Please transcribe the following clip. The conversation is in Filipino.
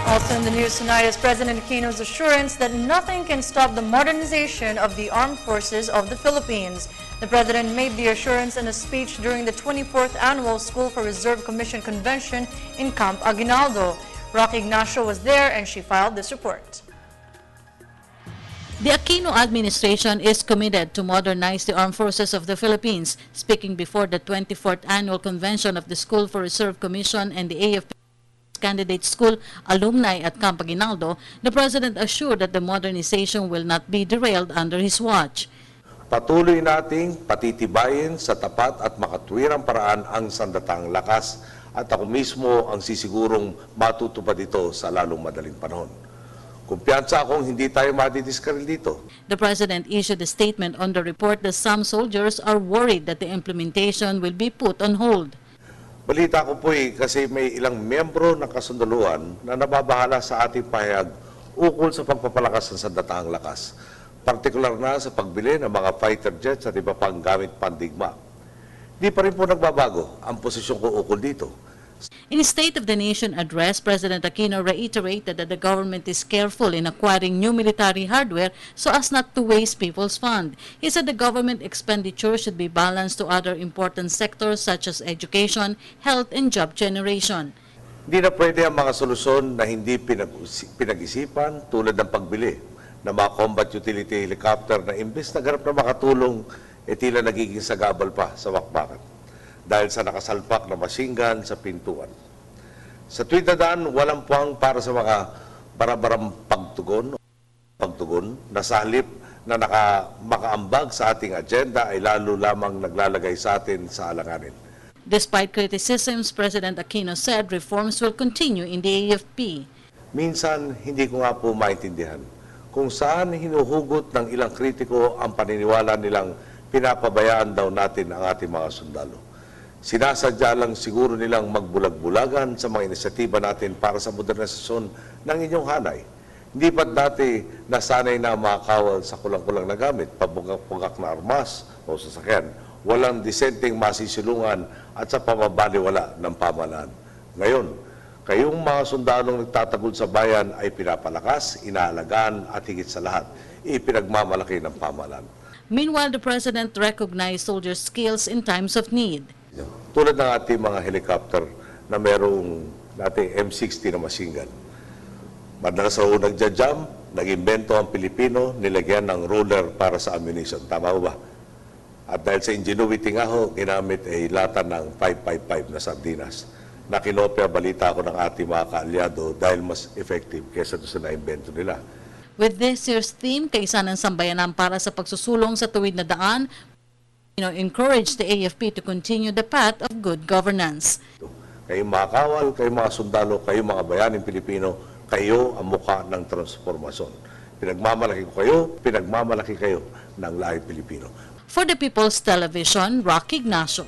Also in the news tonight is President Aquino's assurance that nothing can stop the modernization of the armed forces of the Philippines. The President made the assurance in a speech during the 24th Annual School for Reserve Commission Convention in Camp Aguinaldo. Rocky Ignacio was there and she filed this report. The Aquino administration is committed to modernize the armed forces of the Philippines. Speaking before the 24th Annual Convention of the School for Reserve Commission and the AFP Candidate School alumni at Camp Aguinaldo, the President assured that the modernization will not be derailed under his watch. Patuloy nating patitibayin sa tapat at makatwirang paraan ang sandatang lakas at ako mismo ang sisigurong matutupad ito sa lalong madaling panahon. Kumpiyansa akong hindi tayo madidiskaril dito. The President issued a statement on the report that some soldiers are worried that the implementation will be put on hold. Balita ko po kasi may ilang miyembro ng kasundaluhan na nababahala sa ating pahayag ukol sa pagpapalakas ng sandataang lakas, partikular na sa pagbili ng mga fighter jets at iba pang gamit pandigma. Di pa rin po nagbabago ang posisyon ko ukol dito. In his State of the Nation address, President Aquino reiterated that the government is careful in acquiring new military hardware so as not to waste people's funds. He said the government expenditure should be balanced to other important sectors such as education, health, and job generation. Hindi na pwede ang mga solusyon na hindi pinag-isipan tulad ng pagbili ng mga combat utility helicopter na imbes na ganap na makatulong, tila nagiging sagabal pa sa wakbakan dahil sa nakasalpak na machine gun sa pintuan. Sa tuwid na daan, walang puwang para sa mga barabarang pagtugon na sa halip na makaambag sa ating agenda ay lalo lamang naglalagay sa atin sa alanganin. Despite criticisms, President Aquino said reforms will continue in the AFP. Minsan, hindi ko nga po maintindihan kung saan hinuhugot ng ilang kritiko ang paniniwala nilang pinapabayaan daw natin ang ating mga sundalo. Sinasadya lang siguro nilang magbulag-bulagan sa mga inisyatiba natin para sa modernisasyon ng inyong hanay. Hindi ba't dati nasanay na makakawal sa kulang-kulang na gamit, pabugak-bugak na armas o sasakyan, walang disenteng masisilungan at sa pamabaliwala ng pamahalaan. Ngayon, kayong mga sundalong nagtatagol sa bayan ay pinapalakas, inaalagaan at higit sa lahat, ipinagmamalaki ng pamahalaan. Meanwhile, the President recognized soldiers' skills in times of need. Tulad ng ating mga helicopter na merong nating M60 na machine gun. Madalas sa nagja-jam, nag-imbento ang Pilipino, nilagyan ng roller para sa ammunition. Tama ba? At dahil sa ingenuity nga ho, ginamit ay lata ng 555 na sardinas. Nakinopya balita ko ng ating mga kaalyado dahil mas effective kaysa doon sa na-imbento nila. With this year's theme, Kaisa ng Sambayanan para sa pagsusulong sa tuwid na daan, encourage the AFP to continue the path of good governance. Kayong mga kawal, kayong mga sundalo, kayong mga bayaning Pilipino, kayo ang mukha ng transformasyon. Pinagmamalaki kayo ng lahing Pilipino. For the People's Television, Rocky Ignacio.